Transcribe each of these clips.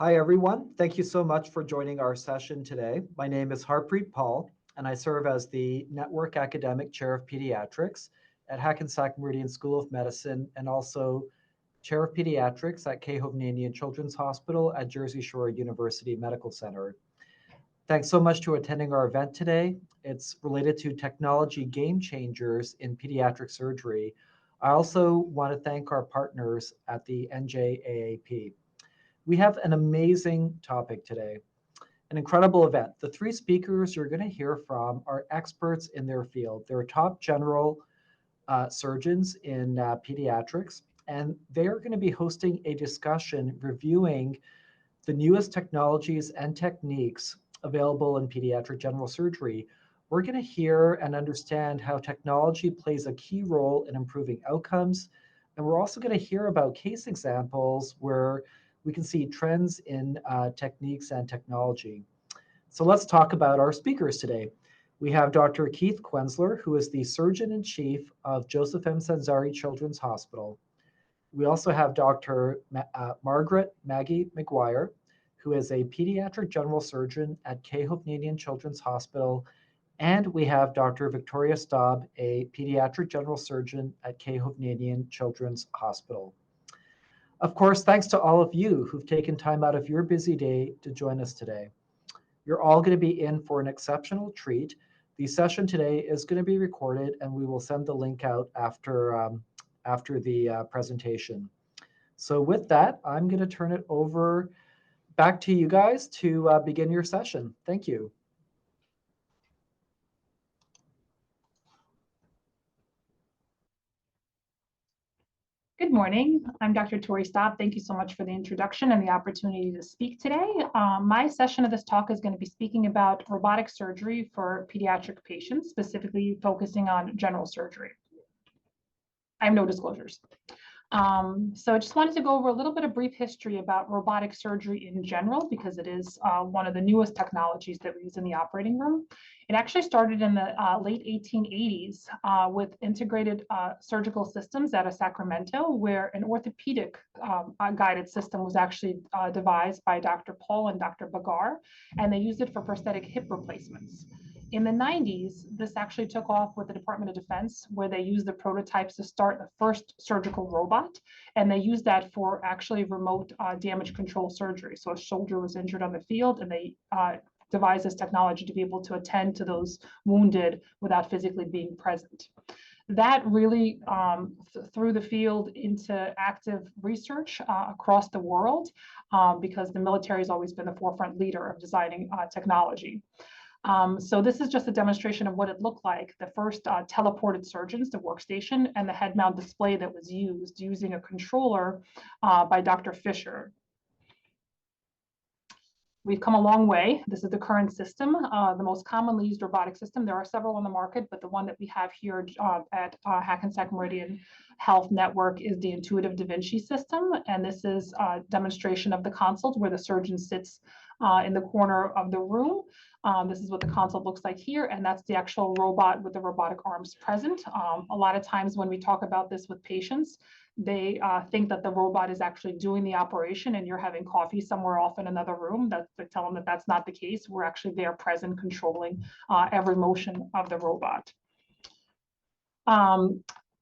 Hi, everyone. Thank you so much for joining our session today. My name is Harpreet Paul, and I serve as the Network Academic Chair of Pediatrics at Hackensack Meridian School of Medicine and also Chair of Pediatrics at Hovnanian Children's Hospital at Jersey Shore University Medical Center. Thanks so much to attending our event today. It's related to technology game changers in pediatric surgery. I also want to thank our partners at the NJAAP. We have an amazing topic today, an incredible event. The three speakers you're going to hear from are experts in their field. They're top general surgeons in pediatrics, and they are going to be hosting a discussion reviewing the newest technologies and techniques available in pediatric general surgery. We're going to hear and understand how technology plays a key role in improving outcomes. And we're also going to hear about case examples where we can see trends in techniques and technology. So let's talk about our speakers today. We have Dr. Keith Quensler, who is the Surgeon-in-Chief of Joseph M. Zanzari Children's Hospital. We also have Dr. Margaret Maggie McGuire, who is a pediatric general surgeon at Hovnanian Children's Hospital. And we have Dr. Victoria Staub, a pediatric general surgeon at Hovnanian Children's Hospital. Of course, thanks to all of you who've taken time out of your busy day to join us today. You're all going to be in for an exceptional treat. The session today is going to be recorded, and we will send the link out after the presentation. So with that, I'm going to turn it over back to you guys to begin your session. Thank you. Good morning. I'm Dr. Tori Staub. Thank you so much for the introduction and the opportunity to speak today. My session of this talk is going to be speaking about robotic surgery for pediatric patients, specifically focusing on general surgery. I have no disclosures. So I just wanted to go over a little bit of brief history about robotic surgery in general, because it is one of the newest technologies that we use in the operating room. It actually started in the late 1880s with integrated surgical systems out of Sacramento, where an orthopedic guided system was actually devised by Dr. Paul and Dr. Bagar, and they used it for prosthetic hip replacements. In the 90s, this actually took off with the Department of Defense, where they used the prototypes to start the first surgical robot. And they used that for actually remote damage control surgery. So a soldier was injured on the field, and they devised this technology to be able to attend to those wounded without physically being present. That really threw the field into active research across the world because the military has always been the forefront leader of designing technology. So this is just a demonstration of what it looked like. The first teleported surgeons, the workstation, and the head mount display that was used using a controller by Dr. Fisher. We've come a long way. This is the current system, the most commonly used robotic system. There are several on the market, but the one that we have here at Hackensack Meridian Health Network is the Intuitive Da Vinci system. And this is a demonstration of the console where the surgeon sits in the corner of the room. This is what the console looks like here, and that's the actual robot with the robotic arms present. A lot of times when we talk about this with patients, they think that the robot is actually doing the operation and you're having coffee somewhere off in another room. They tell them that that's not the case. We're actually there present, controlling every motion of the robot.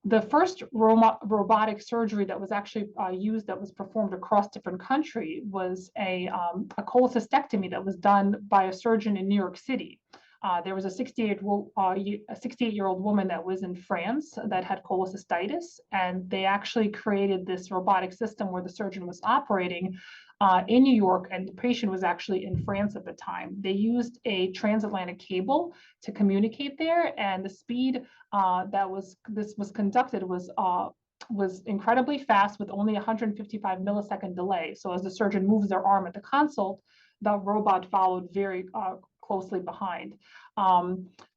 The first robotic surgery that was actually used, that was performed across different countries, was a cholecystectomy that was done by a surgeon in New York City. There was a 68-year-old woman that was in France that had cholecystitis, and they actually created this robotic system where the surgeon was operating in New York, and the patient was actually in France at the time. They used a transatlantic cable to communicate there, and the speed this was conducted was incredibly fast with only 155 millisecond delay. So as the surgeon moves their arm at the console, the robot followed very closely behind.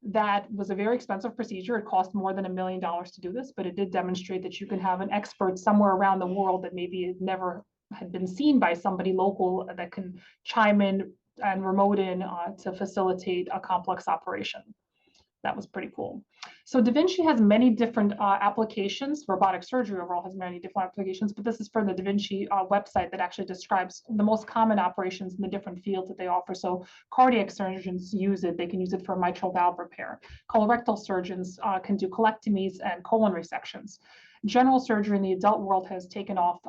That was a very expensive procedure. It cost more than $1 million to do this, but it did demonstrate that you can have an expert somewhere around the world that maybe never had been seen by somebody local that can chime in and remote in to facilitate a complex operation. that was pretty cool. So Da Vinci has many different applications. Robotic surgery overall has many different applications, but this is for the Da Vinci website that actually describes the most common operations in the different fields that they offer. So cardiac surgeons use it. They can use it for mitral valve repair. Colorectal surgeons can do colectomies and colon resections. General surgery in the adult world has taken off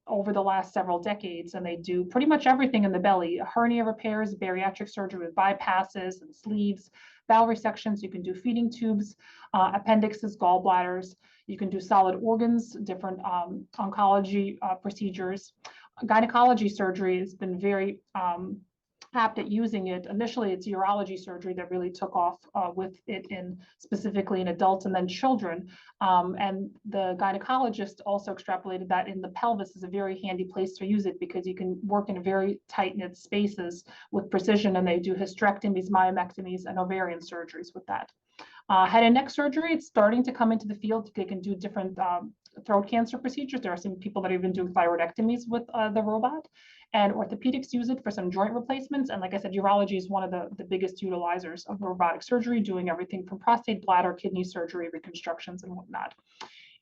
over the last several decades, and they do pretty much everything in the belly: hernia repairs, bariatric surgery with bypasses and sleeves, bowel resections. You can do feeding tubes, appendixes, gallbladders. You can do solid organs, different oncology procedures. Gynecology surgery has been very apt at using it. Initially, it's urology surgery that really took off with it in specifically in adults and then children. And the gynecologist also extrapolated that in the pelvis is a very handy place to use it because you can work in very tight-knit spaces with precision, and they do hysterectomies, myomectomies, and ovarian surgeries with that. Head and neck surgery, it's starting to come into the field. They can do different throat cancer procedures. There are some people that are even doing thyroidectomies with the robot. And orthopedics use it for some joint replacements. And like I said, urology is one of the biggest utilizers of robotic surgery, doing everything from prostate, bladder, kidney surgery, reconstructions, and whatnot.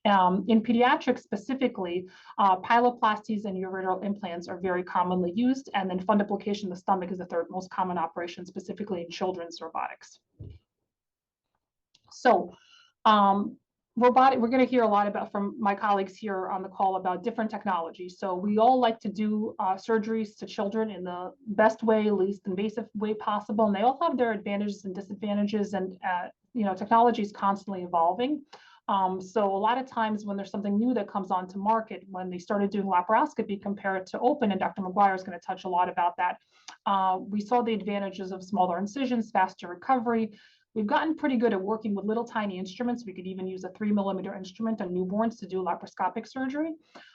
In pediatrics specifically, pyeloplasties and ureteral implants are very commonly used. And then fundoplication of the stomach is the third most common operation, specifically in children's robotics. So robotic, we're going to hear a lot about from my colleagues here on the call about different technologies. So we all like to do surgeries to children in the best way, least invasive way possible, and they all have their advantages and disadvantages, and technology is constantly evolving. So a lot of times when there's something new that comes onto market, when they started doing laparoscopy compared to open, and Dr. McGuire is going to touch a lot about that, we saw the advantages of smaller incisions, faster recovery. We've gotten pretty good at working with little tiny instruments. We could even use a 3mm instrument on newborns to do laparoscopic surgery.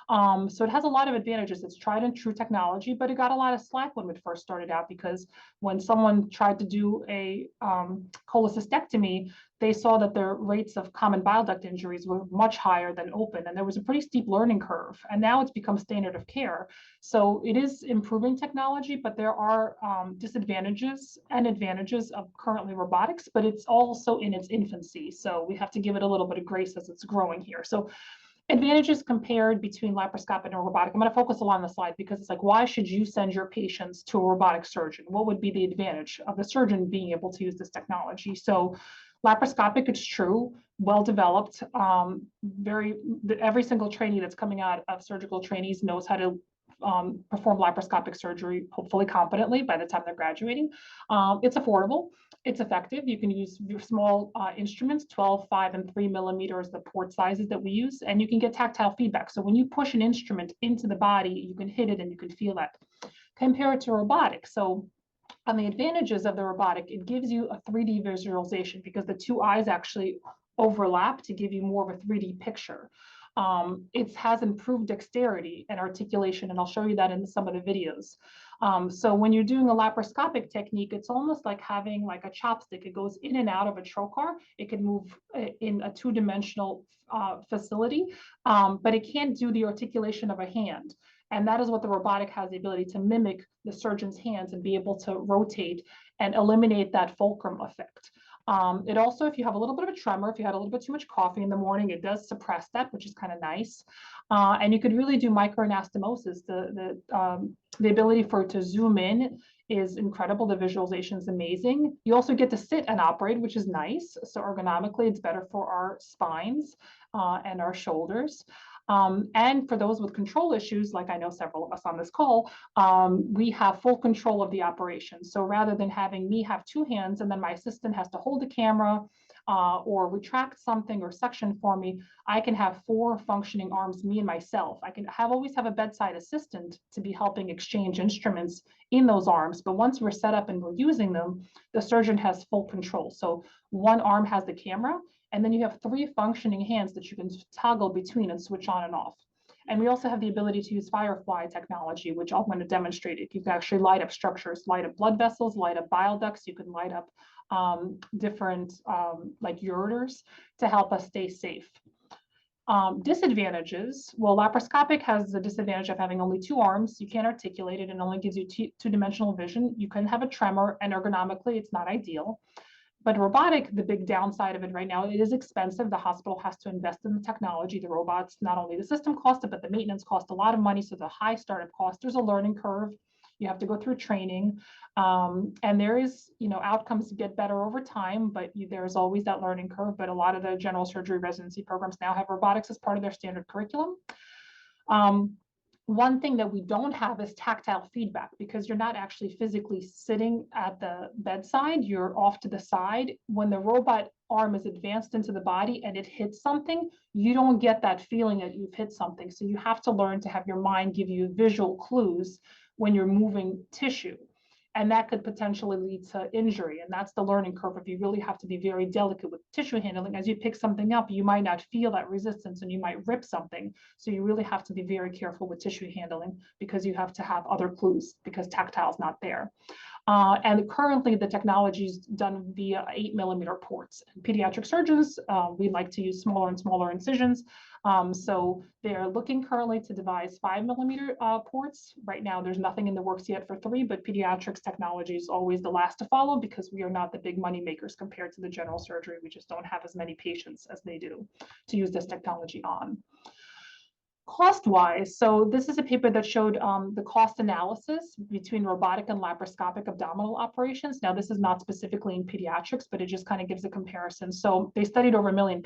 So it has a lot of advantages. It's tried and true technology, but it got a lot of slack when it first started out, because when someone tried to do a cholecystectomy, they saw that their rates of common bile duct injuries were much higher than open, and there was a pretty steep learning curve. And now it's become standard of care. So it is improving technology, but there are disadvantages and advantages of currently robotics, but it's also in its infancy. So we have to give it a little bit of grace as it's growing here. So advantages compared between laparoscopic and robotic. I'm going to focus a lot on the slide because it's like, why should you send your patients to a robotic surgeon? What would be the advantage of the surgeon being able to use this technology? So laparoscopic, it's true, well developed. Every single trainee that's coming out of surgical trainees knows how to perform laparoscopic surgery, hopefully competently by the time they're graduating. It's affordable. It's effective. You can use your small instruments, 12, 5, and 3mm is the port sizes that we use, and you can get tactile feedback. So when you push an instrument into the body, you can hit it and you can feel that. Compare it to robotics. So on the advantages of the robotic, it gives you a 3D visualization because the two eyes actually overlap to give you more of a 3D picture. It has improved dexterity and articulation, and I'll show you that in some of the videos. So when you're doing a laparoscopic technique, it's almost like having like a chopstick. It goes in and out of a trocar. It can move in a two-dimensional facility, but it can't do the articulation of a hand. And that is what the robotic has the ability to mimic the surgeon's hands and be able to rotate and eliminate that fulcrum effect. It also, if you have a little bit of a tremor, if you had a little bit too much coffee in the morning, it does suppress that, which is kind of nice. And you could really do microanastomosis. The ability for it to zoom in is incredible. The visualization is amazing. You also get to sit and operate, which is nice. So ergonomically, it's better for our spines and our shoulders. And for those with control issues, like I know several of us on this call, we have full control of the operation. So rather than having me have two hands and then my assistant has to hold the camera or retract something or suction for me, I can have 4 functioning arms, me and myself. I can always have a bedside assistant to be helping exchange instruments in those arms. But once we're set up and we're using them, the surgeon has full control. So one arm has the camera, and then you have 3 functioning hands that you can toggle between and switch on and off. And we also have the ability to use Firefly technology, which I'm going to demonstrate it. You can actually light up structures, light up blood vessels, light up bile ducts. You can light up different like ureters to help us stay safe. Disadvantages, well, laparoscopic has the disadvantage of having only 2 arms. You can't articulate it and only gives you two-dimensional vision. You can have a tremor, and ergonomically, it's not ideal. But robotic, the big downside of it right now, it is expensive. The hospital has to invest in the technology, the robots, not only the system cost it, but the maintenance cost a lot of money. So the high startup cost, there's a learning curve. You have to go through training. And there is, outcomes get better over time, but there's always that learning curve. But a lot of the general surgery residency programs now have robotics as part of their standard curriculum. One thing that we don't have is tactile feedback, because you're not actually physically sitting at the bedside, you're off to the side. When the robot arm is advanced into the body and it hits something, you don't get that feeling that you've hit something. So you have to learn to have your mind give you visual clues when you're moving tissue. And that could potentially lead to injury. And that's the learning curve. If you really have to be very delicate with tissue handling, as you pick something up, you might not feel that resistance and you might rip something. So you really have to be very careful with tissue handling, because you have to have other clues, because tactile is not there. And currently the technology is done via 8mm ports. And pediatric surgeons, we like to use smaller and smaller incisions. So they're looking currently to devise 5mm ports. Right now, there's nothing in the works yet for 3, but pediatrics technology is always the last to follow, because we are not the big money makers compared to the general surgery. We just don't have as many patients as they do to use this technology on. Cost-wise, so this is a paper that showed the cost analysis between robotic and laparoscopic abdominal operations. Now, this is not specifically in pediatrics, but it just kind of gives a comparison. So they studied over 1 million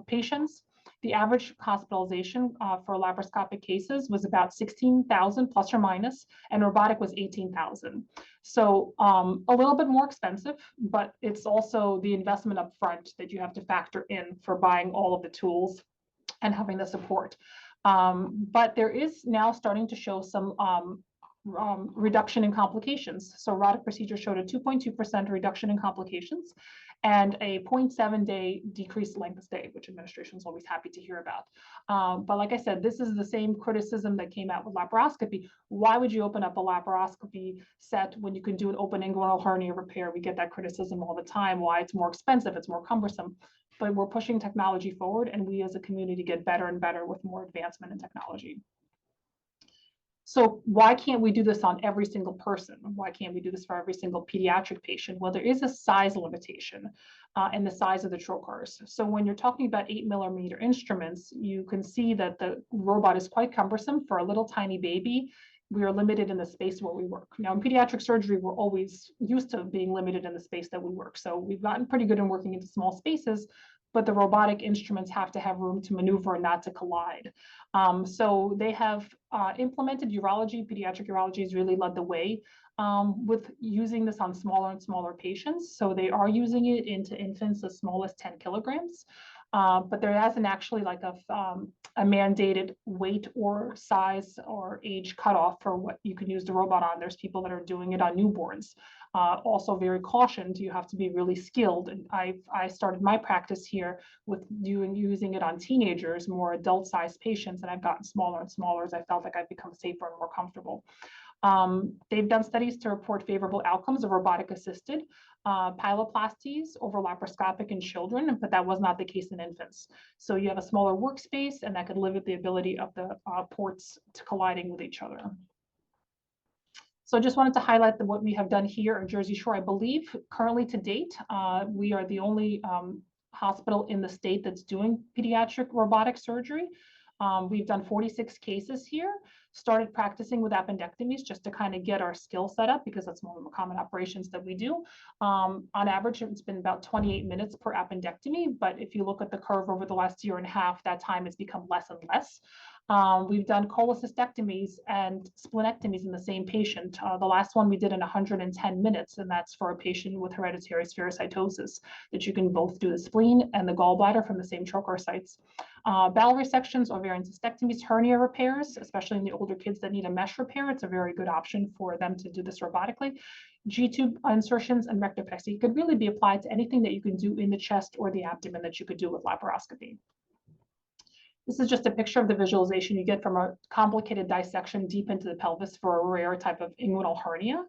patients. The average hospitalization for laparoscopic cases was about 16,000 plus or minus, and robotic was 18,000. So a little bit more expensive, but it's also the investment up front that you have to factor in for buying all of the tools and having the support. But there is now starting to show some reduction in complications. So robotic procedure showed a 2.2% reduction in complications and a 0.7-day decreased length of stay, which administration is always happy to hear about. But like I said, this is the same criticism that came out with laparoscopy. Why would you open up a laparoscopy set when you can do an open inguinal hernia repair? We get that criticism all the time, why it's more expensive, it's more cumbersome. But we're pushing technology forward, and we as a community get better and better with more advancement in technology. So why can't we do this on every single person? Why can't we do this for every single pediatric patient? Well, there is a size limitation in the size of the trocars. So when you're talking about 8mm instruments, you can see that the robot is quite cumbersome for a little tiny baby. We are limited in the space where we work. Now, in pediatric surgery, we're always used to being limited in the space that we work. So we've gotten pretty good in working into small spaces, but the robotic instruments have to have room to maneuver and not to collide. So they have implemented urology. Pediatric urology has really led the way with using this on smaller and smaller patients. So they are using it into infants as small as 10 kilograms. But there hasn't actually like a mandated weight or size or age cutoff for what you can use the robot on. There's people that are doing it on newborns. Also very cautioned, you have to be really skilled. And I started my practice here with using it on teenagers, more adult-sized patients, and I've gotten smaller and smaller as I felt like I've become safer and more comfortable. They've done studies to report favorable outcomes of robotic-assisted pyeloplasties over laparoscopic in children, but that was not the case in infants. So you have a smaller workspace, and that could limit the ability of the ports to colliding with each other. So I just wanted to highlight what we have done here in Jersey Shore. I believe currently to date, we are the only hospital in the state that's doing pediatric robotic surgery. We've done 46 cases here, started practicing with appendectomies just to kind of get our skill set up, because that's one of the common operations that we do. On average, it's been about 28 minutes per appendectomy, but if you look at the curve over the last year and a half, that time has become less and less. We've done cholecystectomies and splenectomies in the same patient. The last one we did in 110 minutes, and that's for a patient with hereditary spherocytosis, that you can both do the spleen and the gallbladder from the same trocar sites. Bowel resections, ovarian cystectomies, hernia repairs, especially in the older kids that need a mesh repair, it's a very good option for them to do this robotically. G-tube insertions and rectopexy could really be applied to anything that you can do in the chest or the abdomen that you could do with laparoscopy. This is just a picture of the visualization you get from a complicated dissection deep into the pelvis for a rare type of inguinal hernia.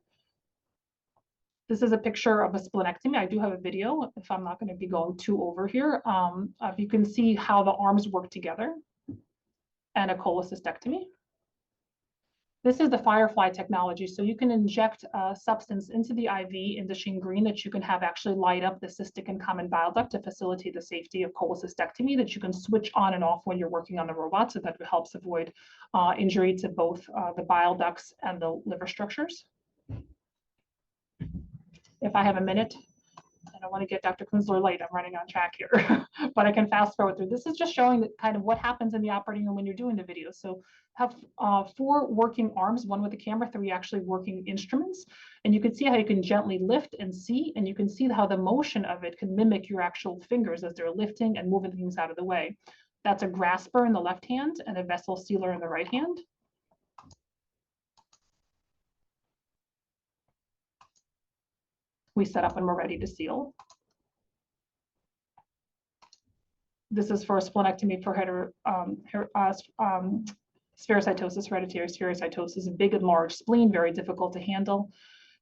This is a picture of a splenectomy. I do have a video, if I'm not going to be going too over here. You can see how the arms work together, and a cholecystectomy. This is the Firefly technology. So you can inject a substance into the IV in the Sheen green that you can have actually light up the cystic and common bile duct to facilitate the safety of cholecystectomy, that you can switch on and off when you're working on the robot, so that helps avoid injury to both the bile ducts and the liver structures. If I have a minute, I don't want to get Dr. Kunzler late. I'm running on track here, but I can fast forward through. This is just showing that kind of what happens in the operating room when you're doing the video. So have 4 working arms, 1 with the camera, 3 actually working instruments. And you can see how you can gently lift and see, and you can see how the motion of it can mimic your actual fingers as they're lifting and moving things out of the way. That's a grasper in the left hand and a vessel sealer in the right hand. We set up when we're ready to seal. This is for a splenectomy for spherocytosis, hereditary spherocytosis, big and large spleen, very difficult to handle.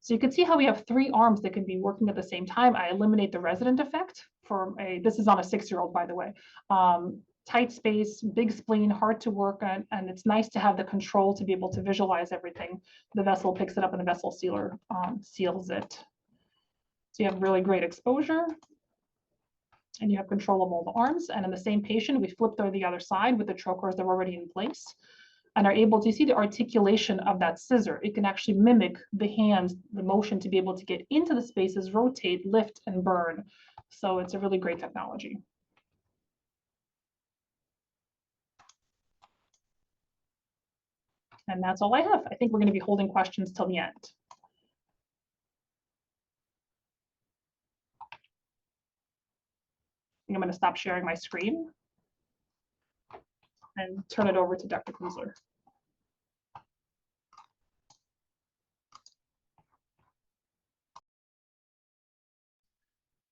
So you can see how we have 3 arms that can be working at the same time. I eliminate the resident effect for this is on a 6-year-old, by the way. Tight space, big spleen, hard to work on, and it's nice to have the control to be able to visualize everything. The vessel picks it up and the vessel sealer seals it. So you have really great exposure and you have control of all the arms. And in the same patient, we flip the other side with the trocars that are already in place and are able to see the articulation of that scissor. It can actually mimic the hands, the motion to be able to get into the spaces, rotate, lift, and burn. So it's a really great technology. And that's all I have. I think we're going to be holding questions till the end. I'm going to stop sharing my screen and turn it over to Dr. Kunzler.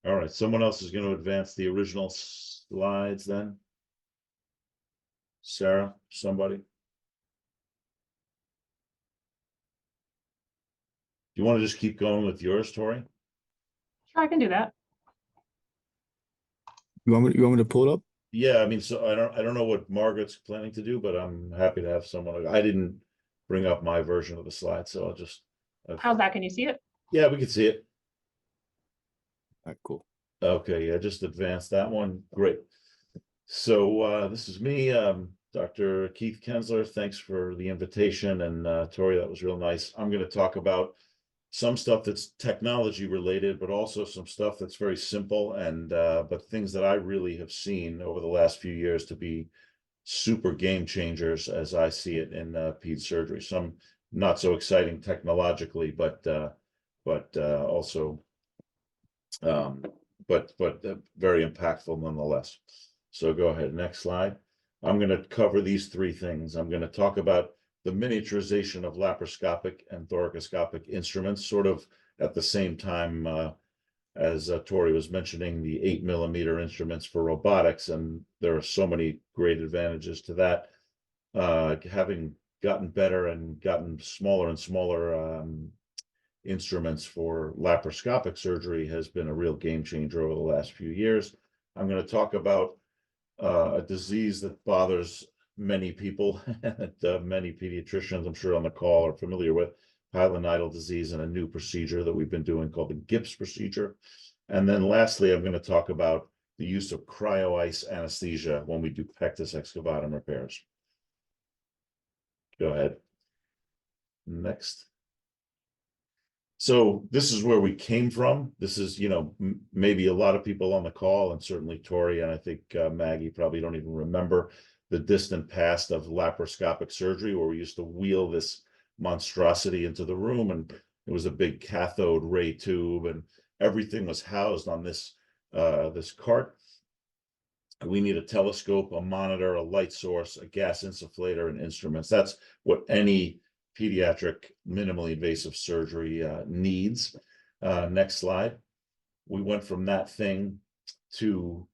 All right, someone else is going to advance the original slides then. Sarah, somebody? Do you want to just keep going with yours, Tori? Sure, I can do that. You want me to pull it up? Yeah, I mean, so I don't know what Margaret's planning to do, but I'm happy to have someone. I didn't bring up my version of the slide, so I'll just. How's that? Can you see it? Yeah, we can see it. All right, cool. Okay, yeah, just advance that one. Great. So this is me, Dr. Keith Kensler. Thanks for the invitation, and Tori, that was real nice. I'm going to talk about some stuff that's technology related, but also some stuff that's very simple and but things that I really have seen over the last few years to be super game changers as I see it in ped surgery. Some not so exciting technologically, but also very impactful nonetheless. So go ahead, next slide. I'm going to cover these 3 things. I'm going to talk about the miniaturization of laparoscopic and thoracoscopic instruments, sort of at the same time as Tori was mentioning, the 8mm instruments for robotics, and there are so many great advantages to that. Having gotten better and gotten smaller and smaller instruments for laparoscopic surgery has been a real game changer over the last few years. I'm going to talk about a disease that bothers many people that many pediatricians I'm sure on the call are familiar with, pilonidal disease, and a new procedure that we've been doing called the GIPS procedure. And then lastly, I'm going to talk about the use of cryo-ice anesthesia when we do pectus excavatum repairs. Go ahead. Next. So this is where we came from. This is, you know, maybe a lot of people on the call, and certainly Tori, and I think Maggie probably don't even remember the distant past of laparoscopic surgery, where we used to wheel this monstrosity into the room, and it was a big cathode ray tube, and everything was housed on this this cart. We need a telescope, a monitor, a light source, a gas insufflator, and instruments. That's what any pediatric minimally invasive surgery needs. Next slide. We went from that thing to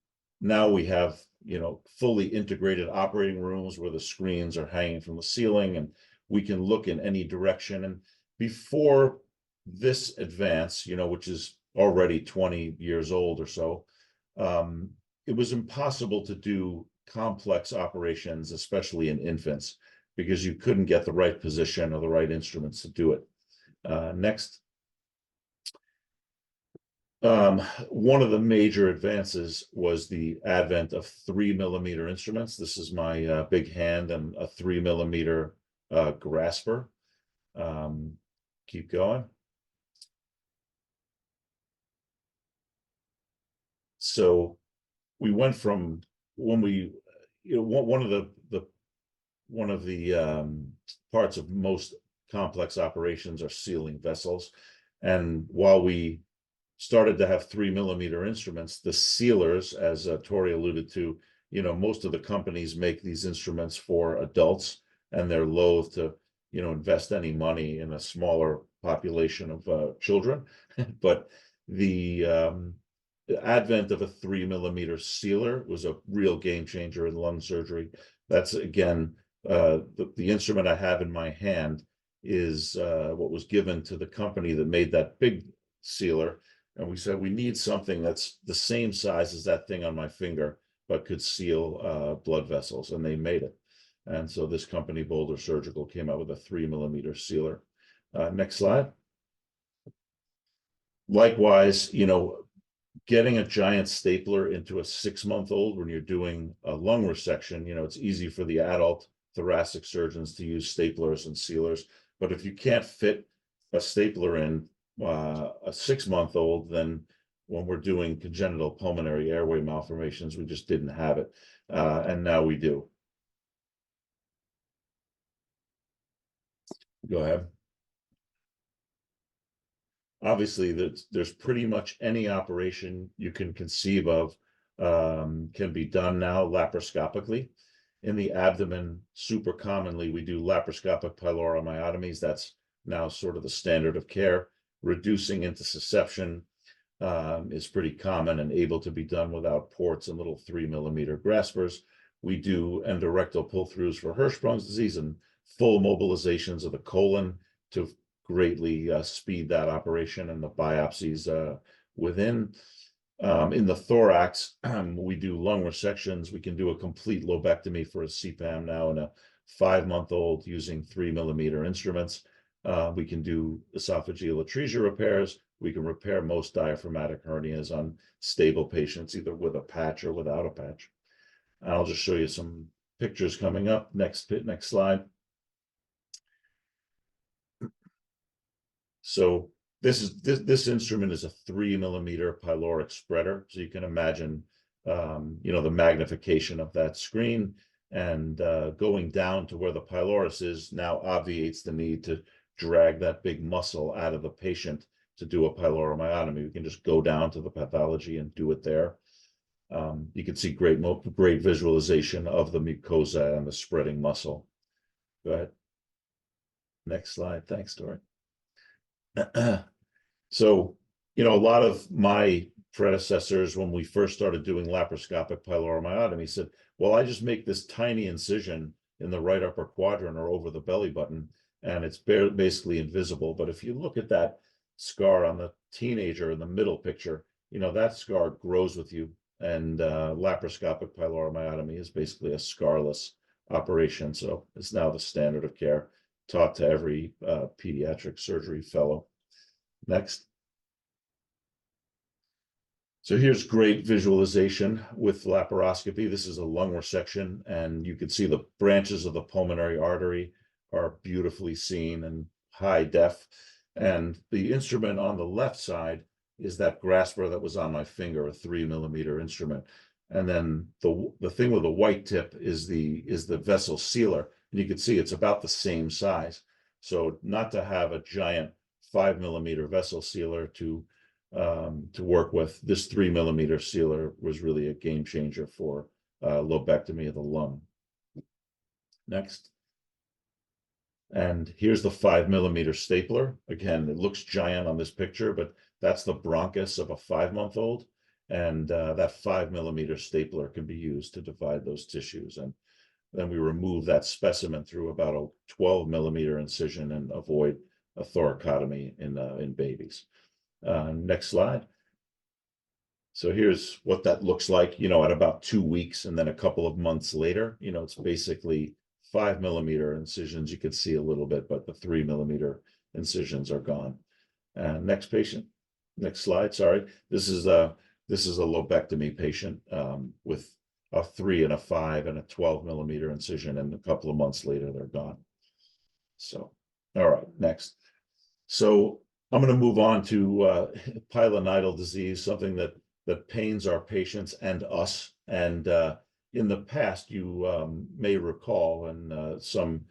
now we have, you know, fully integrated operating rooms where the screens are hanging from the ceiling and we can look in any direction. And before this advance, you know, which is already 20 years old or so, it was impossible to do complex operations, especially in infants, because you couldn't get the right position or the right instruments to do it. Next. One of the major advances was the advent of 3mm instruments. This is my big hand and a 3mm grasper. Keep going. So we went from when we, one of the parts of most complex operations are sealing vessels, and while we started to have 3mm instruments, the sealers, as Tori alluded to, most of the companies make these instruments for adults, and they're loath to, invest any money in a smaller population of children. But the advent of a 3mm sealer was a real game changer in lung surgery. That's, again, the instrument I have in my hand is what was given to the company that made that big sealer. And we said, we need something that's the same size as that thing on my finger, but could seal blood vessels, and they made it. And so this company, Boulder Surgical, came out with a 3mm sealer. Next slide. Likewise, getting a giant stapler into a 6-month-old when you're doing a lung resection, it's easy for the adult thoracic surgeons to use staplers and sealers. But if you can't fit a stapler in a 6-month-old, then when we're doing congenital pulmonary airway malformations, we just didn't have it. And now we do. Go ahead. Obviously, there's pretty much any operation you can conceive of can be done now laparoscopically. In the abdomen, super commonly, we do laparoscopic pyloromyotomies. That's now sort of the standard of care. Reducing intussusception is pretty common and able to be done without ports and little 3mm graspers. We do endorectal pull-throughs for Hirschsprung's disease and full mobilizations of the colon to greatly speed that operation and the biopsies within. In the thorax, we do lung resections. We can do a complete lobectomy for a CPAM now in a 5-month-old using 3mm instruments. We can do esophageal atresia repairs. We can repair most diaphragmatic hernias on stable patients, either with a patch or without a patch. And I'll just show you some pictures coming up. Next slide. So this instrument is a 3mm pyloric spreader. So you can imagine, the magnification of that screen, and going down to where the pylorus is now obviates the need to drag that big muscle out of the patient to do a pyloromyotomy. We can just go down to the pathology and do it there. You can see great visualization of the mucosa and the spreading muscle. Go ahead. Next slide. Thanks, Tori. So, a lot of my predecessors, when we first started doing laparoscopic pyloromyotomy, said, well, I just make this tiny incision in the right upper quadrant or over the belly button, and it's basically invisible. But if you look at that scar on the teenager in the middle picture, that scar grows with you. And laparoscopic pyloromyotomy is basically a scarless operation. So it's now the standard of care, taught to every pediatric surgery fellow. Next. So here's great visualization with laparoscopy. This is a lung resection, and you can see the branches of the pulmonary artery are beautifully seen and high def. And the instrument on the left side is that grasper that was on my finger, a 3mm instrument. And then the thing with the white tip is the vessel sealer. And you can see it's about the same size. So not to have a giant 5mm vessel sealer to work with, this 3mm sealer was really a game changer for lobectomy of the lung. Next. And here's the 5mm stapler. Again, it looks giant on this picture, but that's the bronchus of a 5-month-old. And that 5mm stapler can be used to divide those tissues. And then we remove that specimen through about a 12mm incision and avoid a thoracotomy in babies. Next slide. So here's what that looks like, at about 2 weeks, and then a couple of months later, it's basically 5mm incisions, you could see a little bit, but the 3mm incisions are gone. And next patient, next slide. Sorry, this is a lobectomy patient with a 3 and a 5 and a 12mm incision, and a couple of months later they're gone. So, all right, next. So I'm going to move on to pilonidal disease, something that pains our patients and us. And in the past, you may recall, and some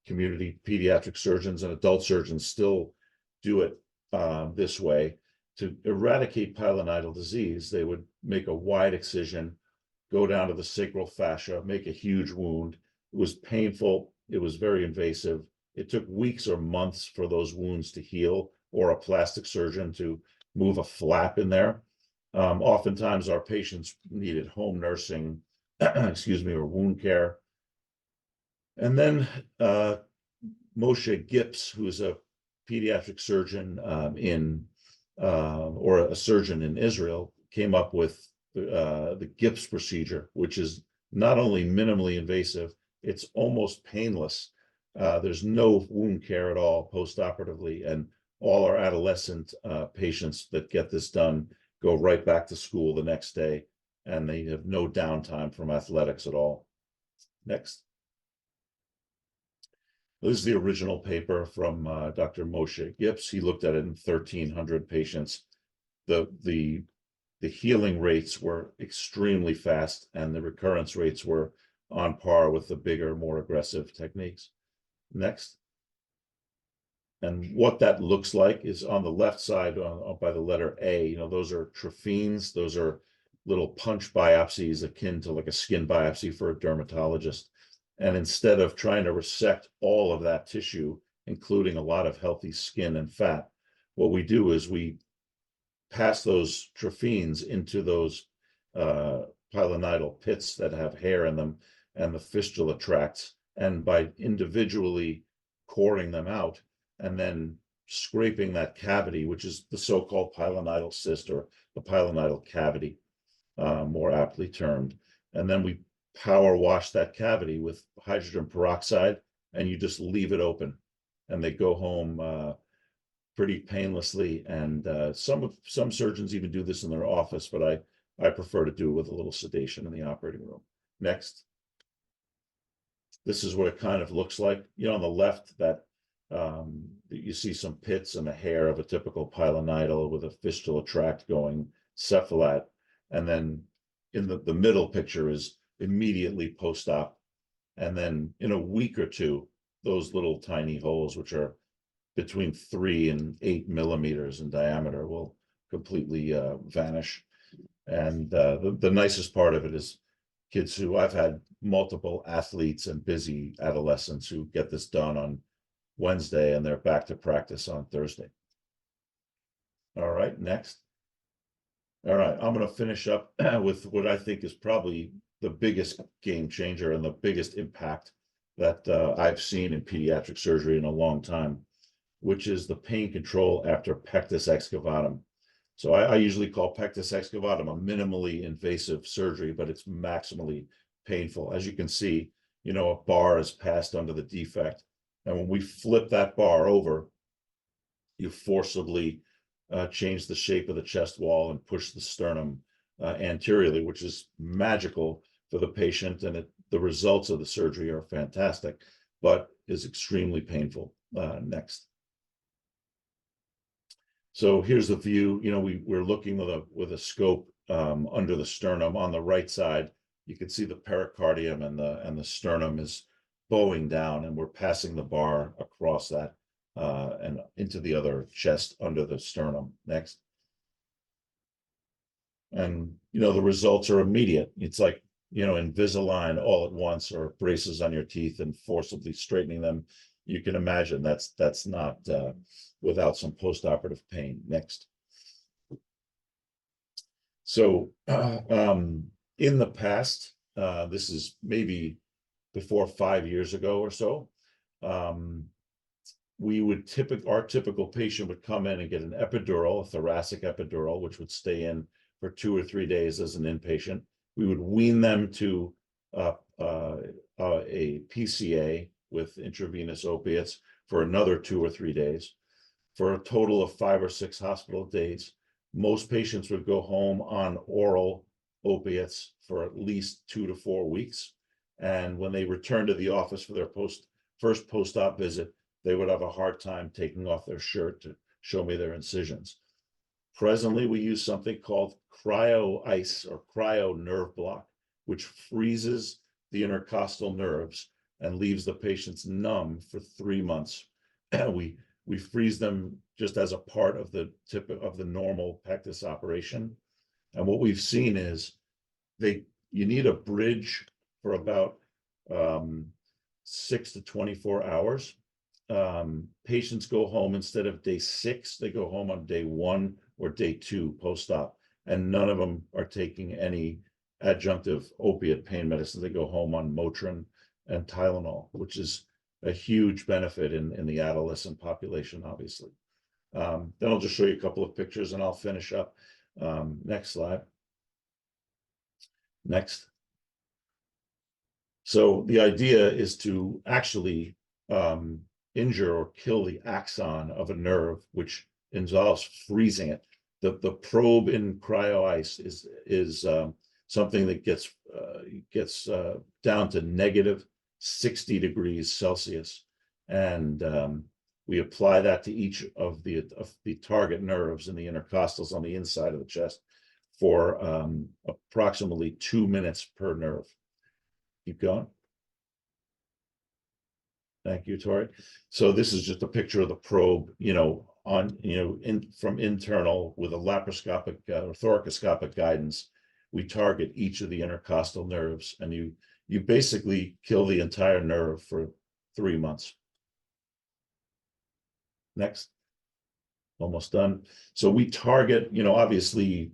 community pediatric surgeons and adult surgeons still do it this way. To eradicate pilonidal disease, they would make a wide excision, go down to the sacral fascia, make a huge wound. It was painful. It was very invasive. It took weeks or months for those wounds to heal, or a plastic surgeon to move a flap in there. Oftentimes our patients needed home nursing, excuse me, or wound care. And then Moshe Gips, who's a pediatric surgeon or a surgeon in Israel, came up with the Gips procedure, which is not only minimally invasive, it's almost painless. There's no wound care at all post-operatively, and all our adolescent patients that get this done go right back to school the next day, and they have no downtime from athletics at all. Next. This is the original paper from Dr. Moshe Gips. He looked at it in 1,300 patients. The healing rates were extremely fast, and the recurrence rates were on par with the bigger, more aggressive techniques. Next. And what that looks like is on the left side by the letter A. Those are traphenes. Those are little punch biopsies akin to like a skin biopsy for a dermatologist. And instead of trying to resect all of that tissue, including a lot of healthy skin and fat, what we do is we pass those traphenes into those pilonidal pits that have hair in them and the fistula tracts. And by individually coring them out and then scraping that cavity, which is the so-called pilonidal cyst, or the pilonidal cavity, more aptly termed. And then we power wash that cavity with hydrogen peroxide, and you just leave it open, and they go home pretty painlessly. And some surgeons even do this in their office, but I prefer to do it with a little sedation in the operating room. Next. This is what it kind of looks like. On the left, that you see some pits and the hair of a typical pilonidal with a fistula tract going cephalate. And then in the middle picture is immediately post-op. And then in a week or two, those little tiny holes, which are between 3 and 8 millimeters in diameter, will completely vanish. And the nicest part of it is kids who I've had multiple athletes and busy adolescents who get this done on Wednesday, and they're back to practice on Thursday. All right, next. All right, I'm going to finish up with what I think is probably the biggest game changer and the biggest impact that I've seen in pediatric surgery in a long time, which is the pain control after pectus excavatum. So I usually call pectus excavatum a minimally invasive surgery, but it's maximally painful. As you can see, a bar is passed under the defect. And when we flip that bar over, you forcibly change the shape of the chest wall and push the sternum anteriorly, which is magical for the patient. And the results of the surgery are fantastic, but is extremely painful. Next. So here's the view. We're looking with a scope under the sternum. On the right side, you can see the pericardium, and the sternum is bowing down, and we're passing the bar across that and into the other chest under the sternum. Next. And the results are immediate. It's like Invisalign all at once, or braces on your teeth and forcibly straightening them. You can imagine that's not without some postoperative pain. Next. So in the past, this is maybe before 5 years ago or so, our typical patient would come in and get an epidural, a thoracic epidural, which would stay in for 2 or 3 days as an inpatient. We would wean them to a a PCA with intravenous opiates for another 2 or 3 days, for a total of 5 or 6 hospital days. Most patients would go home on oral opiates for at least 2 to 4 weeks. And when they returned to the office for their first post-op visit, they would have a hard time taking off their shirt to show me their incisions. Presently, we use something called cryo ice or cryo nerve block, which freezes the intercostal nerves and leaves the patients numb for 3 months. We freeze them just as a part of the normal pectus operation. And what we've seen is you need a bridge for about 6 to 24 hours. Patients go home instead of day 6, they go home on day 1 or day 2 post-op, and none of them are taking any adjunctive opiate pain medicine. They go home on Motrin and Tylenol, which is a huge benefit in the adolescent population, obviously. Then I'll just show you a couple of pictures and I'll finish up. Next slide. Next. So the idea is to actually injure or kill the axon of a nerve, which involves freezing it. The probe in cryo ice is something that gets down to negative 60 degrees Celsius, and we apply that to each of the target nerves in the intercostals on the inside of the chest for approximately 2 minutes per nerve. Keep going. Thank you, Tori. So this is just a picture of the probe, from internal with a laparoscopic or thoracoscopic guidance. We target each of the intercostal nerves, and you basically kill the entire nerve for 3 months. Next. Almost done. So we target, obviously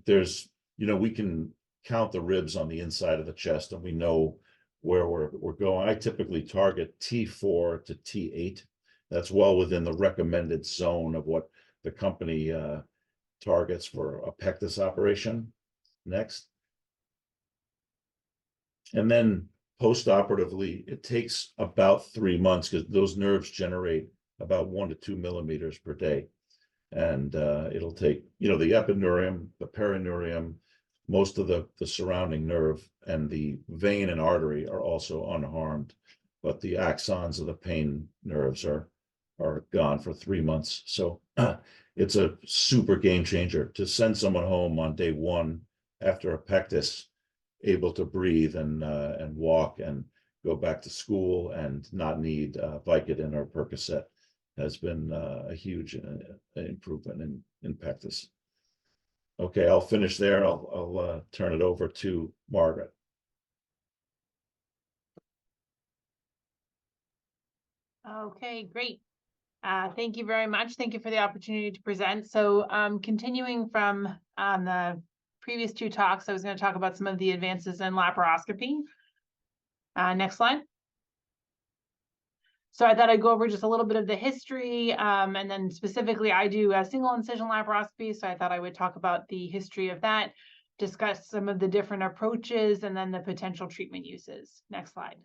we can count the ribs on the inside of the chest, and we know where we're going. I typically target T4 to T8. That's well within the recommended zone of what the company targets for a pectus operation. Next. And then post-operatively, it takes about 3 months because those nerves generate about 1 to 2 millimeters per day. And it'll take, the epineurium, the perineurium, most of the surrounding nerve, and the vein and artery are also unharmed, but the axons of the pain nerves are gone for 3 months. So it's a super game changer to send someone home on day 1 after a pectus, able to breathe and walk and go back to school and not need Vicodin or Percocet. Has been a huge improvement in pectus. Okay, I'll finish there. I'll turn it over to Margaret. Okay, great. Thank you very much. Thank you for the opportunity to present. So continuing from the previous 2 talks, I was going to talk about some of the advances in laparoscopy. Next slide. So I thought I'd go over just a little bit of the history, and then specifically I do a single incision laparoscopy. So I thought I would talk about the history of that, discuss some of the different approaches, and then the potential treatment uses. Next slide.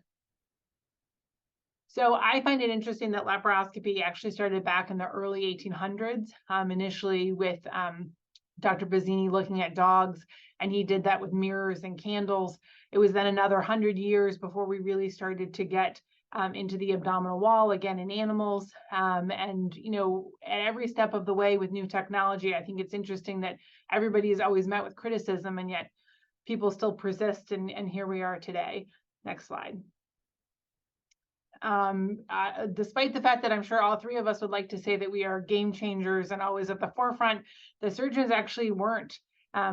So I find it interesting that laparoscopy actually started back in the early 1800s, initially with Dr. Bazzini looking at dogs, and he did that with mirrors and candles. It was then another 100 years before we really started to get into the abdominal wall again in animals. And, at every step of the way with new technology, I think it's interesting that everybody is always met with criticism, and yet people still persist, and here we are today. Next slide. Despite the fact that I'm sure all 3 of us would like to say that we are game changers and always at the forefront, the surgeons actually weren't.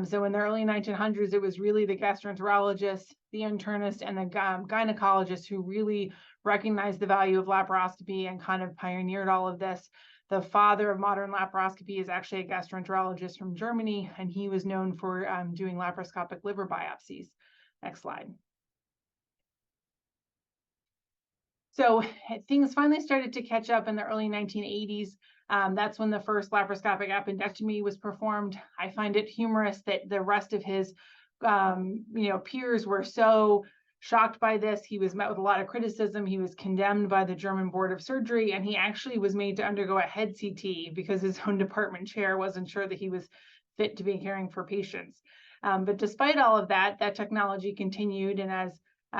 So in the early 1900s, it was really the gastroenterologists, the internist, and the gynecologists who really recognized the value of laparoscopy and kind of pioneered all of this. The father of modern laparoscopy is actually a gastroenterologist from Germany, and he was known for doing laparoscopic liver biopsies. Next slide. So things finally started to catch up in the early 1980s. That's when the first laparoscopic appendectomy was performed. I find it humorous that the rest of his peers were so shocked by this. He was met with a lot of criticism. He was condemned by the German Board of Surgery, and he actually was made to undergo a head CT because his own department chair wasn't sure that he was fit to be caring for patients. But despite all of that, that technology continued. And as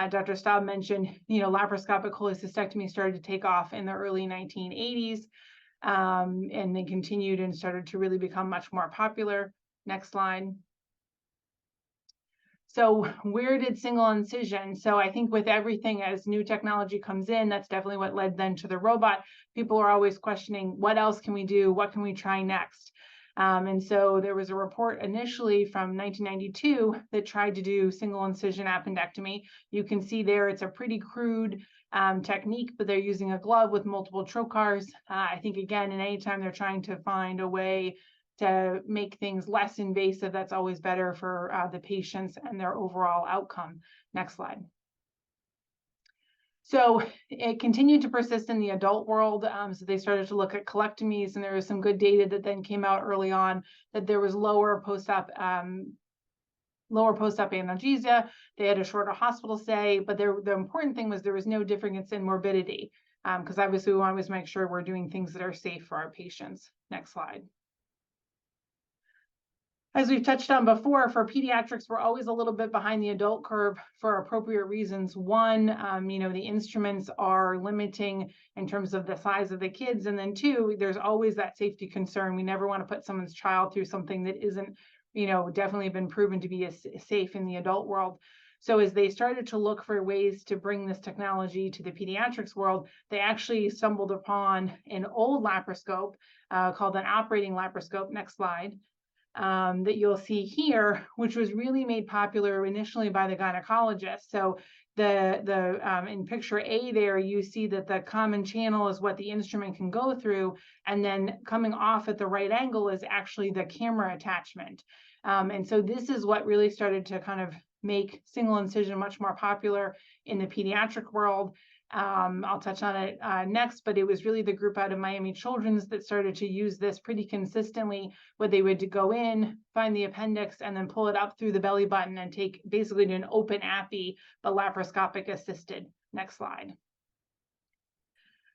Dr. Staub mentioned, laparoscopic cholecystectomy started to take off in the early 1980s, and then continued and started to really become much more popular. Next slide. So where did single incision? So I think with everything, as new technology comes in, that's definitely what led then to the robot. People are always questioning, what else can we do? What can we try next? And so there was a report initially from 1992 that tried to do single incision appendectomy. You can see there it's a pretty crude technique, but they're using a glove with multiple trocars. I think, again, in any time they're trying to find a way to make things less invasive, that's always better for the patients and their overall outcome. Next slide. So it continued to persist in the adult world. So they started to look at colectomies, and there was some good data that then came out early on that there was lower post-op analgesia. They had a shorter hospital stay, but the important thing was there was no difference in morbidity, because obviously we want to always make sure we're doing things that are safe for our patients. Next slide. As we've touched on before, for pediatrics, we're always a little bit behind the adult curve for appropriate reasons. One, the instruments are limiting in terms of the size of the kids. And then two, there's always that safety concern. We never want to put someone's child through something that isn't, definitely been proven to be safe in the adult world. So as they started to look for ways to bring this technology to the pediatrics world, they actually stumbled upon an old laparoscope called an operating laparoscope. Next slide. That you'll see here, which was really made popular initially by the gynecologist. So in picture A there, you see that the common channel is what the instrument can go through, and then coming off at the right angle is actually the camera attachment. And so this is what really started to kind of make single incision much more popular in the pediatric world. I'll touch on it next, but it was really the group out of Miami Children's that started to use this pretty consistently, where they would go in, find the appendix, and then pull it up through the belly button and take basically an open appy, but laparoscopic assisted. Next slide.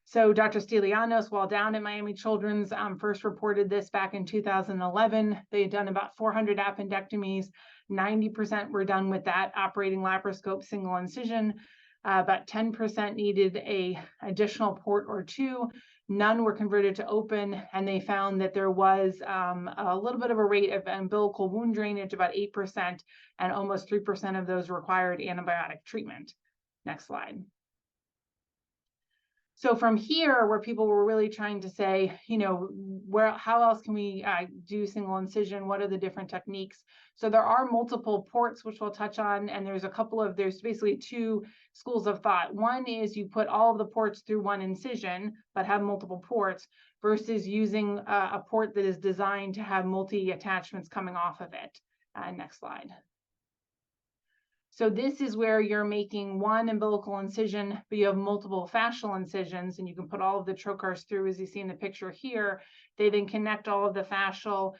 So Dr. Stilianos, while down at Miami Children's, first reported this back in 2011. They had done about 400 appendectomies. 90% were done with that operating laparoscope single incision. About 10% needed an additional port or two. None were converted to open, and they found that there was a little bit of a rate of umbilical wound drainage, about 8%, and almost 3% of those required antibiotic treatment. Next slide. So from here, where people were really trying to say, how else can we do single incision? What are the different techniques? So there are multiple ports, which we'll touch on, and there's basically two schools of thought. One is you put all of the ports through one incision, but have multiple ports, versus using a port that is designed to have multi-attachments coming off of it. Next slide. So this is where you're making one umbilical incision, but you have multiple fascial incisions, and you can put all of the trocars through, as you see in the picture here. They then connect all of the fascial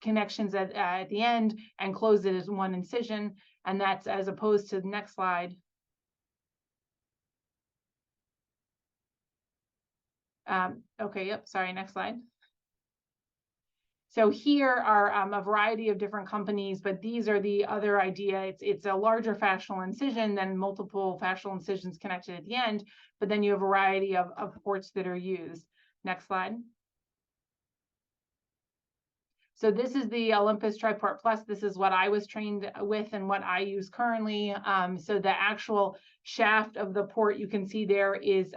connections at the end and close it as one incision. And that's as opposed to the next slide. Next slide. So here are a variety of different companies, but these are the other idea. It's a larger fascial incision than multiple fascial incisions connected at the end, but then you have a variety of ports that are used. Next slide. So this is the Olympus Triport Plus. This is what I was trained with and what I use currently. So the actual shaft of the port you can see there is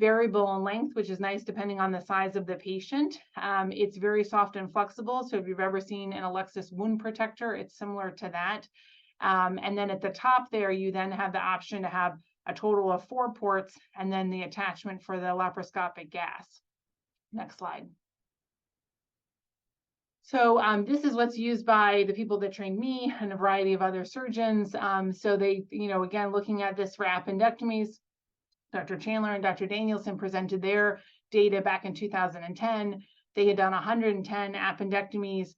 variable in length, which is nice depending on the size of the patient. It's very soft and flexible. So if you've ever seen an Alexis wound protector, it's similar to that. And then at the top there, you then have the option to have a total of 4 ports and then the attachment for the laparoscopic gas. Next slide. So this is what's used by the people that trained me and a variety of other surgeons. So they, again, looking at this for appendectomies, Dr. Chandler and Dr. Danielson presented their data back in 2010. They had done 110 appendectomies.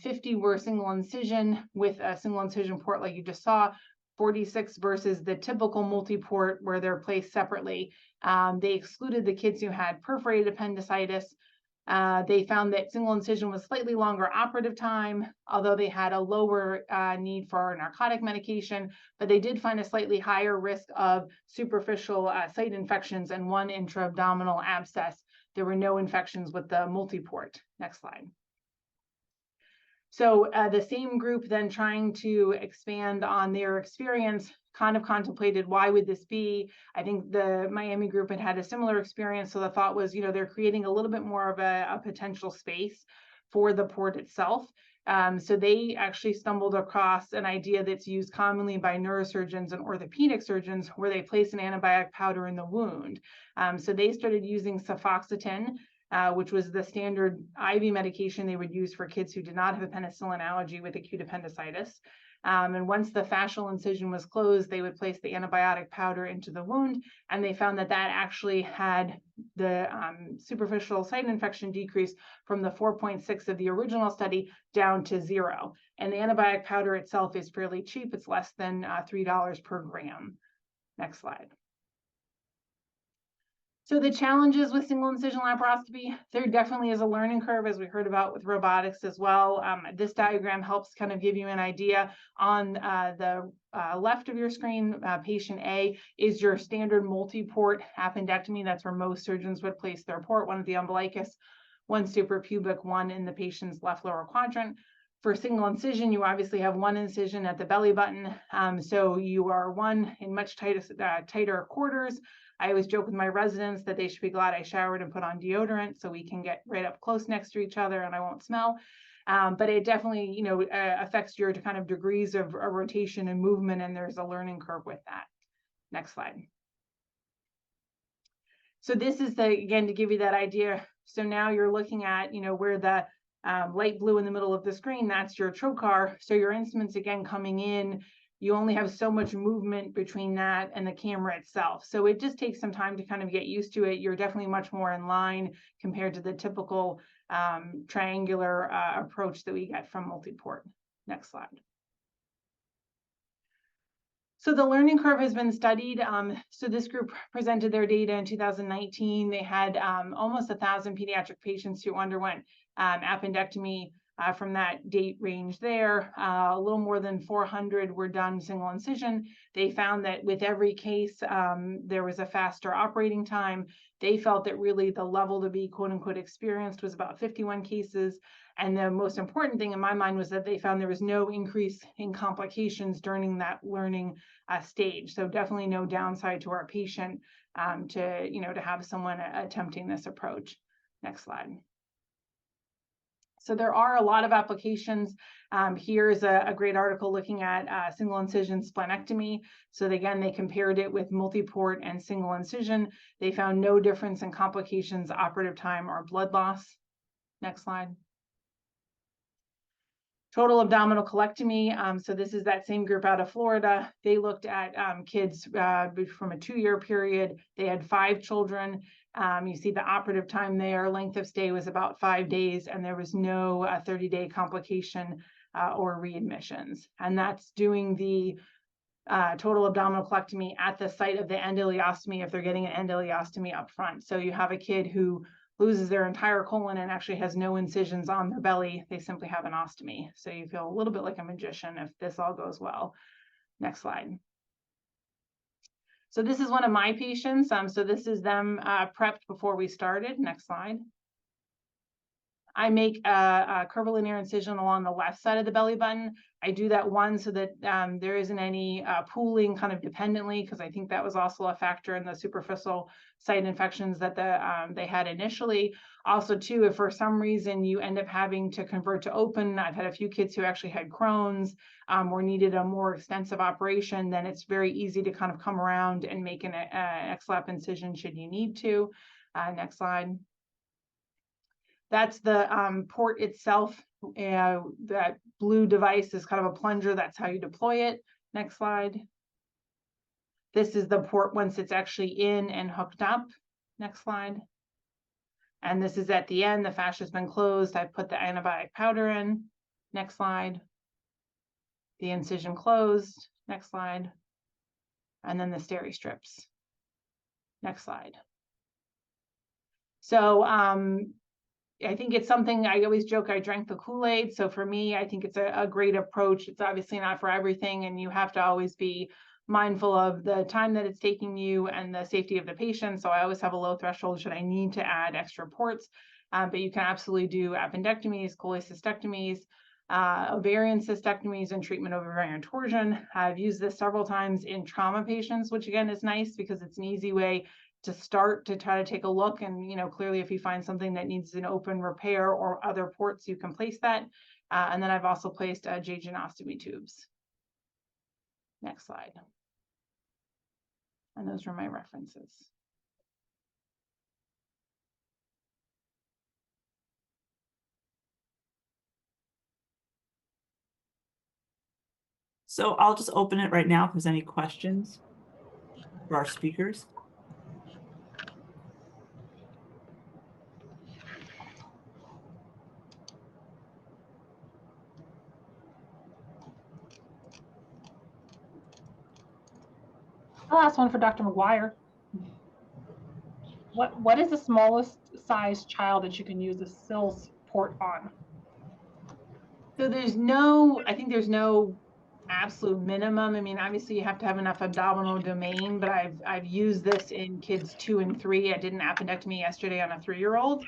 50 were single incision with a single incision port like you just saw. 46 versus the typical multi-port where they're placed separately. They excluded the kids who had perforated appendicitis. They found that single incision was slightly longer operative time, although they had a lower need for narcotic medication, but they did find a slightly higher risk of superficial site infections and one intra-abdominal abscess. There were no infections with the multi-port. Next slide. So the same group then trying to expand on their experience kind of contemplated, why would this be? I think the Miami group had a similar experience. So the thought was, they're creating a little bit more of a potential space for the port itself. So they actually stumbled across an idea that's used commonly by neurosurgeons and orthopedic surgeons, where they place an antibiotic powder in the wound. So they started using cefoxitin, which was the standard IV medication they would use for kids who did not have a penicillin allergy with acute appendicitis. And once the fascial incision was closed, they would place the antibiotic powder into the wound, and they found that that actually had the superficial site infection decrease from the 4.6 of the original study down to 0. And the antibiotic powder itself is fairly cheap. It's less than $3 per gram. Next slide. So the challenges with single incision laparoscopy, there definitely is a learning curve, as we heard about with robotics as well. This diagram helps kind of give you an idea. On the left of your screen, patient A is your standard multi-port appendectomy. That's where most surgeons would place their port, one at the umbilicus, one suprapubic, one in the patient's left lower quadrant. For single incision, you obviously have one incision at the belly button. So you are one in much tighter quarters. I always joke with my residents that they should be glad I showered and put on deodorant so we can get right up close next to each other and I won't smell. But it definitely, affects your kind of degrees of rotation and movement, and there's a learning curve with that. Next slide. So this is again, to give you that idea. So now you're looking at, where the light blue in the middle of the screen, that's your trocar. So your instruments, again, coming in, you only have so much movement between that and the camera itself. So it just takes some time to kind of get used to it. You're definitely much more in line compared to the typical triangular approach that we get from multi-port. Next slide. So the learning curve has been studied. So this group presented their data in 2019. They had almost 1,000 pediatric patients who underwent appendectomy from that date range there. A little more than 400 were done single incision. They found that with every case, there was a faster operating time. They felt that really the level to be quote unquote experienced was about 51 cases. And the most important thing in my mind was that they found there was no increase in complications during that learning stage. So definitely no downside to our patient to have someone attempting this approach. Next slide. So there are a lot of applications. Here's a great article looking at single incision splenectomy. So again, they compared it with multi-port and single incision. They found no difference in complications, operative time, or blood loss. Next slide. Total abdominal colectomy. So this is that same group out of Florida. They looked at kids from a 2-year period. They had 5 children. You see the operative time there, length of stay was about 5 days, and there was no 30-day complication or readmissions. And that's doing the total abdominal colectomy at the site of the endoleostomy if they're getting an endoleostomy up front. So you have a kid who loses their entire colon and actually has no incisions on their belly. They simply have an ostomy. So you feel a little bit like a magician if this all goes well. Next slide. So this is one of my patients. So this is them prepped before we started. Next slide. I make a curvilinear incision along the left side of the belly button. I do that one so that there isn't any pooling kind of dependently, because I think that was also a factor in the superficial site infections that they had initially. Also, too, if for some reason you end up having to convert to open, I've had a few kids who actually had Crohn's or needed a more extensive operation, then it's very easy to kind of come around and make an X-lap incision should you need to. Next slide. That's the port itself. That blue device is kind of a plunger. That's how you deploy it. Next slide. This is the port once it's actually in and hooked up. Next slide. And this is at the end. The fascia has been closed. I put the antibiotic powder in. Next slide. The incision closed. Next slide. And then the steri strips. Next slide. So I think it's something I always joke, I drank the Kool-Aid. So for me, I think it's a great approach. It's obviously not for everything, and you have to always be mindful of the time that it's taking you and the safety of the patient. So I always have a low threshold should I need to add extra ports, but you can absolutely do appendectomies, cholecystectomies, ovarian cystectomies, and treatment of ovarian torsion. I've used this several times in trauma patients, which again is nice because it's an easy way to start to try to take a look. And, you know, clearly if you find something that needs an open repair or other ports, you can place that. And then I've also placed jejunostomy tubes. Next slide. And those are my references. So I'll just open it right now if there's any questions for our speakers. I'll ask one for Dr. McGuire. What is the smallest size child that you can use the SILS port on? So there's no, I think there's no absolute minimum. I mean, obviously you have to have enough abdominal domain, but I've used this in kids 2 and 3. I did an appendectomy yesterday on a 3-year-old.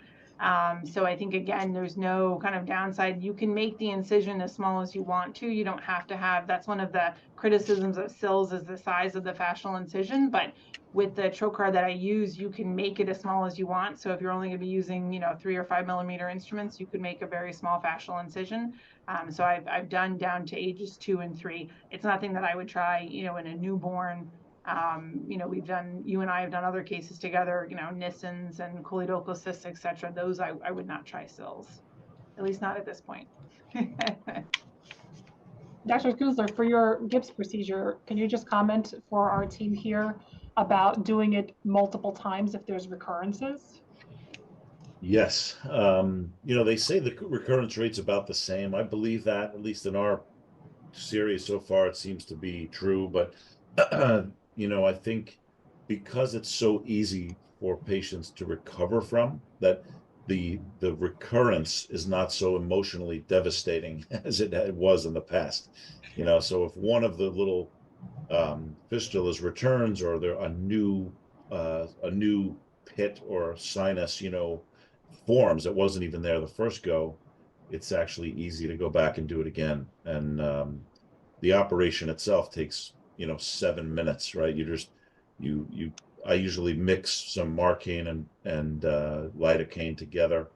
So I think, again, there's no kind of downside. You can make the incision as small as you want to. You don't have to have, that's one of the criticisms of SILS is the size of the fascial incision, but with the trocar that I use, you can make it as small as you want. So if you're only going to be using, you know, 3 or 5 millimeter instruments, you could make a very small fascial incision. So I've done down to ages 2 and 3. It's nothing that I would try, you know, in a newborn. You know, you and I have done other cases together, you know, Nissens and choledochocysts, et cetera. Those I would not try SILS, at least not at this point. Dr. Kuzler, for your Gibbs procedure, can you just comment for our team here about doing it multiple times if there's recurrences? Yes. You know, they say the recurrence rate's about the same. I believe that, at least in our series so far, it seems to be true. But, you know, I think because it's so easy for patients to recover from, that the recurrence is not so emotionally devastating as it was in the past. You know, so if one of the little fistulas returns, or there a new pit or sinus, you know, forms that wasn't even there the first go, it's actually easy to go back and do it again. And the operation itself takes, you know, 7 minutes, right? I usually mix some Marcaine and lidocaine together.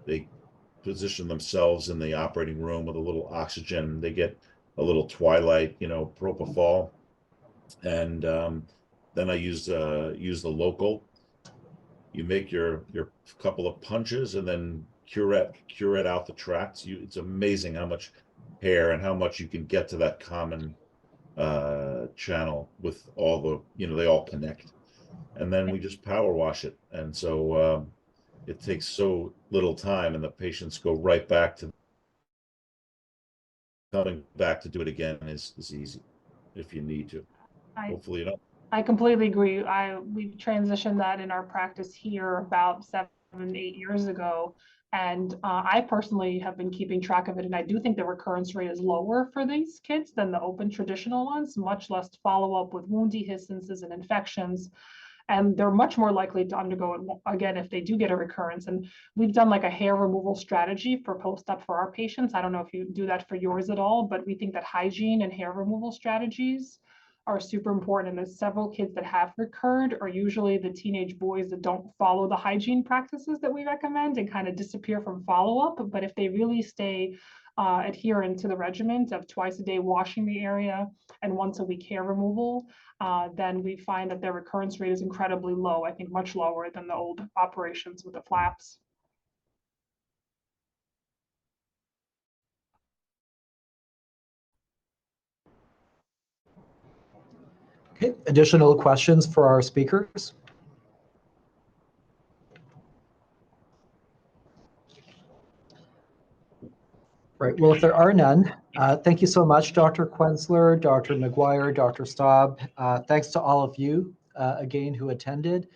They position themselves in the operating room with a little oxygen. They get a little twilight, you know, propofol, and then I use the local. You make your couple of punches and then curette out the tracts. It's amazing how much hair and how much you can get to that common channel with all the, you know, they all connect. And then we just power wash it. And so it takes so little time, and the patients go right back to coming back to do it again is easy if you need to. Hopefully you don't. I completely agree. We transitioned that in our practice here about 7, 8 years ago. And I personally have been keeping track of it. And I do think the recurrence rate is lower for these kids than the open traditional ones, much less follow-up with wound dehiscences and infections. And they're much more likely to undergo it again if they do get a recurrence. And we've done like a hair removal strategy for post-op for our patients. I don't know if you do that for yours at all, but we think that hygiene and hair removal strategies are super important. And there's several kids that have recurred are usually the teenage boys that don't follow the hygiene practices that we recommend and kind of disappear from follow-up. But if they really stay adherent to the regimen of twice a day washing the area and once a week hair removal, then we find that their recurrence rate is incredibly low. I think much lower than the old operations with the flaps. Okay, additional questions for our speakers? Right. Well, if there are none, thank you so much, Dr. Quensler, Dr. McGuire, Dr. Staub. Thanks to all of you again who attended,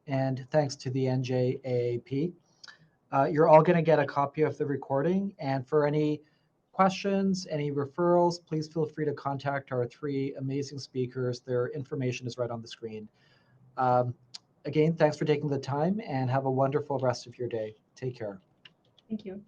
and thanks to the NJAAP. You're all going to get a copy of the recording, and for any questions, any referrals, please feel free to contact our three amazing speakers. Their information is right on the screen. Again, thanks for taking the time, and have a wonderful rest of your day. Take care. Thank you.